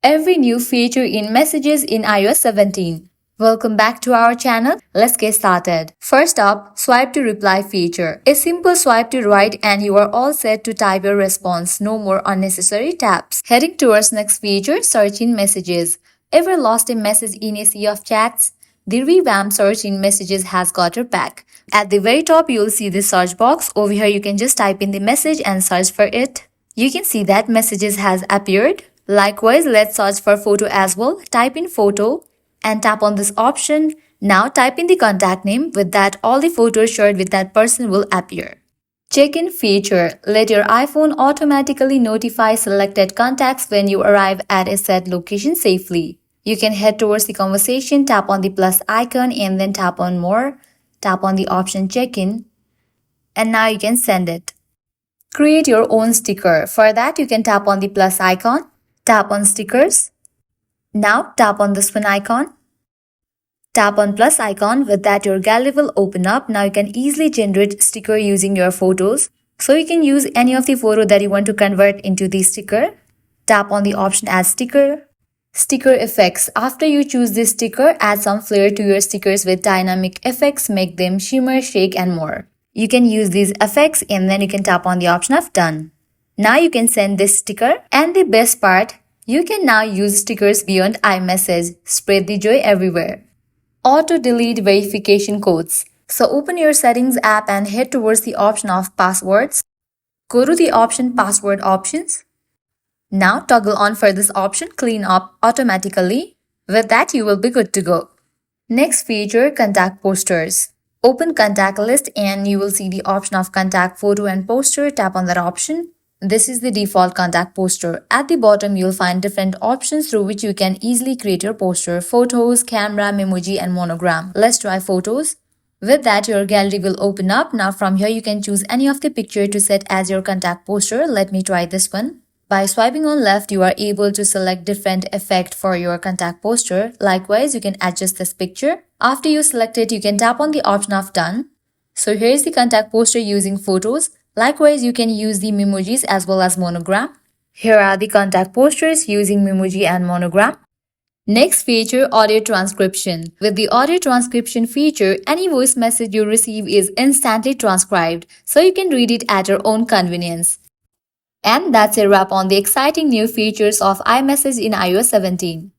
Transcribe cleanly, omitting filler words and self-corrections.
Every new feature in Messages in iOS 17. Welcome back to our channel. Let's get started. First up, swipe to reply feature. A simple swipe to right and you are all set to type your response. No more unnecessary taps. Heading towards next feature, search in Messages. Ever lost a message in a sea of chats? The revamped search in Messages has got your back. At the very top, you'll see the search box. Over here, you can just type in the message and search for it. You can see that Messages has appeared. Likewise, let's search for photo as well. Type in photo and tap on this option. Now type in the contact name. With that, all the photos shared with that person will appear. Check-in feature. Let your iPhone automatically notify selected contacts when you arrive at a set location safely. You can head towards the conversation, tap on the plus icon and then tap on more. Tap on the option check-in and now you can send it. Create your own sticker. For that, you can tap on the plus icon. Tap on stickers. Now tap on the spin icon. Tap on plus icon. With that, your gallery will open up. Now you can easily generate sticker using your photos. So you can use any of the photo that you want to convert into the sticker. Tap on the option add sticker. Sticker effects. After you choose this sticker, add some flair to your stickers with dynamic effects. Make them shimmer, shake and more. You can use these effects and then you can tap on the option of done. Now you can send this sticker, and the best part, you can now use stickers beyond iMessage. Spread the joy everywhere. Auto delete verification codes. So open your settings app and head towards the option of passwords. Go to the option password options. Now toggle on for this option clean up automatically. With that, you will be good to go. Next feature, contact posters. Open contact list and you will see the option of contact photo and poster. Tap on that option. This is the default contact poster. At the bottom, you'll find different options through which you can easily create your poster. Photos, camera, memoji and monogram. Let's try photos. With that, your gallery will open up. Now from here, you can choose any of the picture to set as your contact poster. Let me try this one. By swiping on left, you are able to select different effect for your contact poster. Likewise, you can adjust this picture. After you select it, you can tap on the option of done. So here's the contact poster using photos. Likewise, you can use the memojis as well as monogram. Here are the contact posters using memoji and monogram. Next feature, audio transcription. With the audio transcription feature, any voice message you receive is instantly transcribed, so you can read it at your own convenience. And that's a wrap on the exciting new features of iMessage in iOS 17.